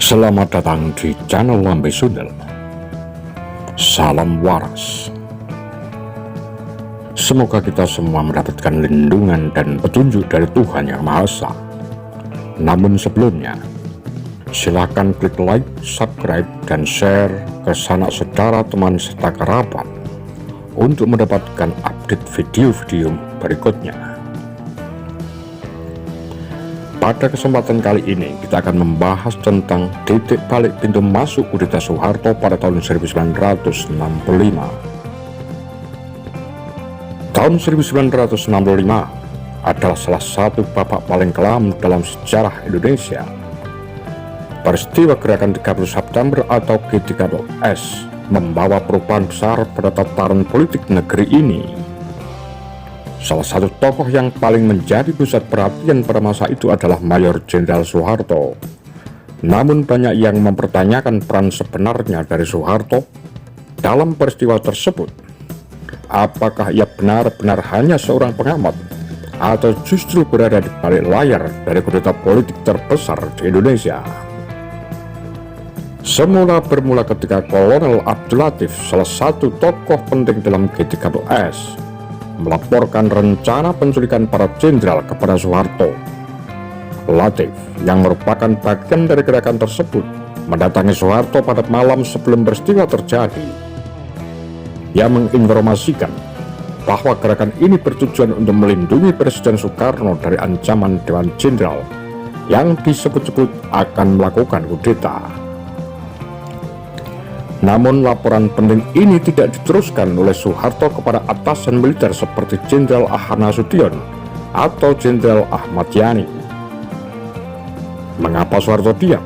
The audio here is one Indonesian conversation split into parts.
Selamat datang di channel Lambe Sundel. Salam waras. Semoga kita semua mendapatkan lindungan dan petunjuk dari Tuhan Yang Maha Esa. Namun sebelumnya, silakan klik like, subscribe, dan share ke sanak saudara, teman serta kerabat untuk mendapatkan update video-video berikutnya. Pada kesempatan kali ini kita akan membahas tentang titik balik pintu masuk kudeta Soeharto pada tahun 1965. Tahun 1965 adalah salah satu babak paling kelam dalam sejarah Indonesia. Peristiwa gerakan 30 September atau G30S membawa perubahan besar pada tataran politik negeri ini. Salah satu tokoh yang paling menjadi pusat perhatian pada masa itu adalah Mayor Jenderal Soeharto. Namun banyak yang mempertanyakan peran sebenarnya dari Soeharto dalam peristiwa tersebut. Apakah ia benar-benar hanya seorang pengamat atau justru berada di balik layar dari kudeta politik terbesar di Indonesia? Semula bermula ketika Kolonel Abdul Latif, salah satu tokoh penting dalam G30S, melaporkan rencana penculikan para jenderal kepada Soeharto. Latif, yang merupakan bagian dari gerakan tersebut, mendatangi Soeharto pada malam sebelum peristiwa terjadi. Ia menginformasikan bahwa gerakan ini bertujuan untuk melindungi Presiden Soekarno dari ancaman Dewan Jenderal yang disebut-sebut akan melakukan kudeta. Namun laporan penting ini tidak diteruskan oleh Soeharto kepada atasan militer seperti Jenderal Ahmad Nasution atau Jenderal Ahmad Yani. Mengapa Soeharto diam?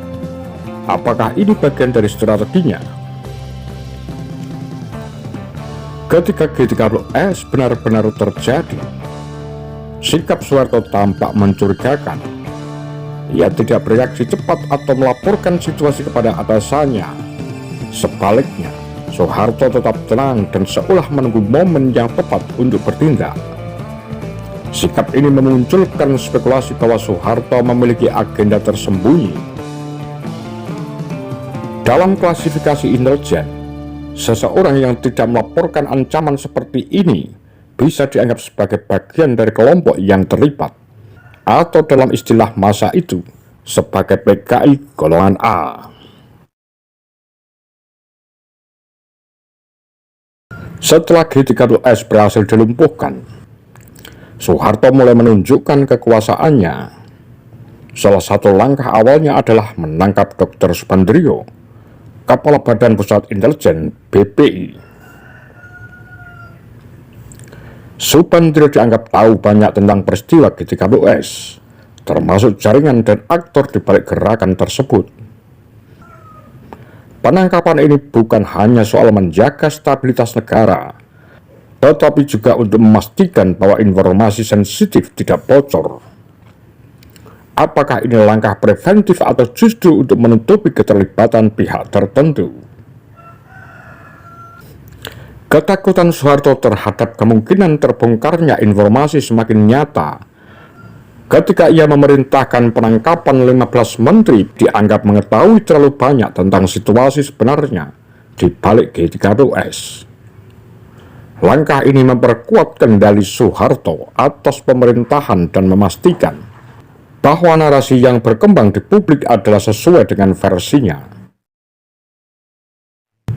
Apakah ini bagian dari strateginya? Ketika G30S benar-benar terjadi, sikap Soeharto tampak mencurigakan. Ia tidak bereaksi cepat atau melaporkan situasi kepada atasannya. Sebaliknya, Soeharto tetap tenang dan seolah menunggu momen yang tepat untuk bertindak. Sikap ini memunculkan spekulasi bahwa Soeharto memiliki agenda tersembunyi. Dalam klasifikasi intelijen, seseorang yang tidak melaporkan ancaman seperti ini bisa dianggap sebagai bagian dari kelompok yang terlibat, atau dalam istilah masa itu sebagai PKI golongan A. Setelah G30S berhasil dilumpuhkan, Soeharto mulai menunjukkan kekuasaannya. Salah satu langkah awalnya adalah menangkap Dr. Supandrio, Kepala Badan Pusat Intelijen BPI. Supandrio dianggap tahu banyak tentang peristiwa G30S, termasuk jaringan dan aktor di balik gerakan tersebut. Penangkapan ini bukan hanya soal menjaga stabilitas negara, tetapi juga untuk memastikan bahwa informasi sensitif tidak bocor. Apakah ini langkah preventif atau justru untuk menutupi keterlibatan pihak tertentu? Ketakutan Soeharto terhadap kemungkinan terbongkarnya informasi semakin nyata ketika ia memerintahkan penangkapan 15 menteri dianggap mengetahui terlalu banyak tentang situasi sebenarnya di balik G30S. Langkah ini memperkuat kendali Soeharto atas pemerintahan dan memastikan bahwa narasi yang berkembang di publik adalah sesuai dengan versinya.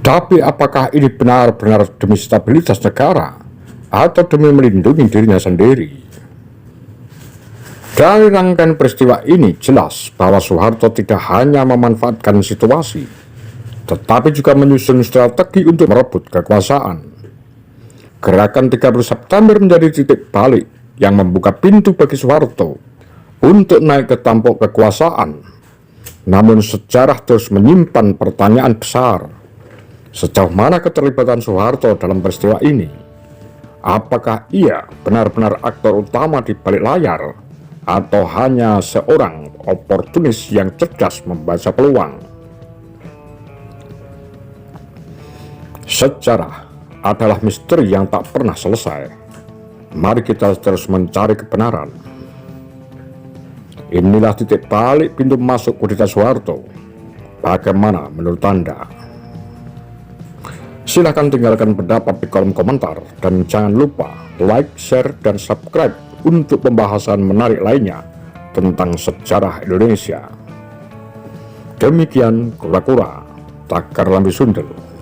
Tapi apakah ini benar-benar demi stabilitas negara atau demi melindungi dirinya sendiri? Dari rangkaian peristiwa ini jelas bahwa Soeharto tidak hanya memanfaatkan situasi, tetapi juga menyusun strategi untuk merebut kekuasaan. Gerakan 30 September menjadi titik balik yang membuka pintu bagi Soeharto untuk naik ke tampuk kekuasaan. Namun sejarah terus menyimpan pertanyaan besar. Sejauh mana keterlibatan Soeharto dalam peristiwa ini? Apakah ia benar-benar aktor utama di balik layar, atau hanya seorang oportunis yang cerdas membaca peluang? Sejarah adalah misteri yang tak pernah selesai. Mari kita terus mencari kebenaran. Inilah titik balik pintu masuk kudeta Soeharto. Bagaimana menurut Anda? Silahkan tinggalkan pendapat di kolom komentar dan jangan lupa like, share, dan subscribe untuk pembahasan menarik lainnya tentang sejarah Indonesia. Demikian kura-kura takar lambe sundel.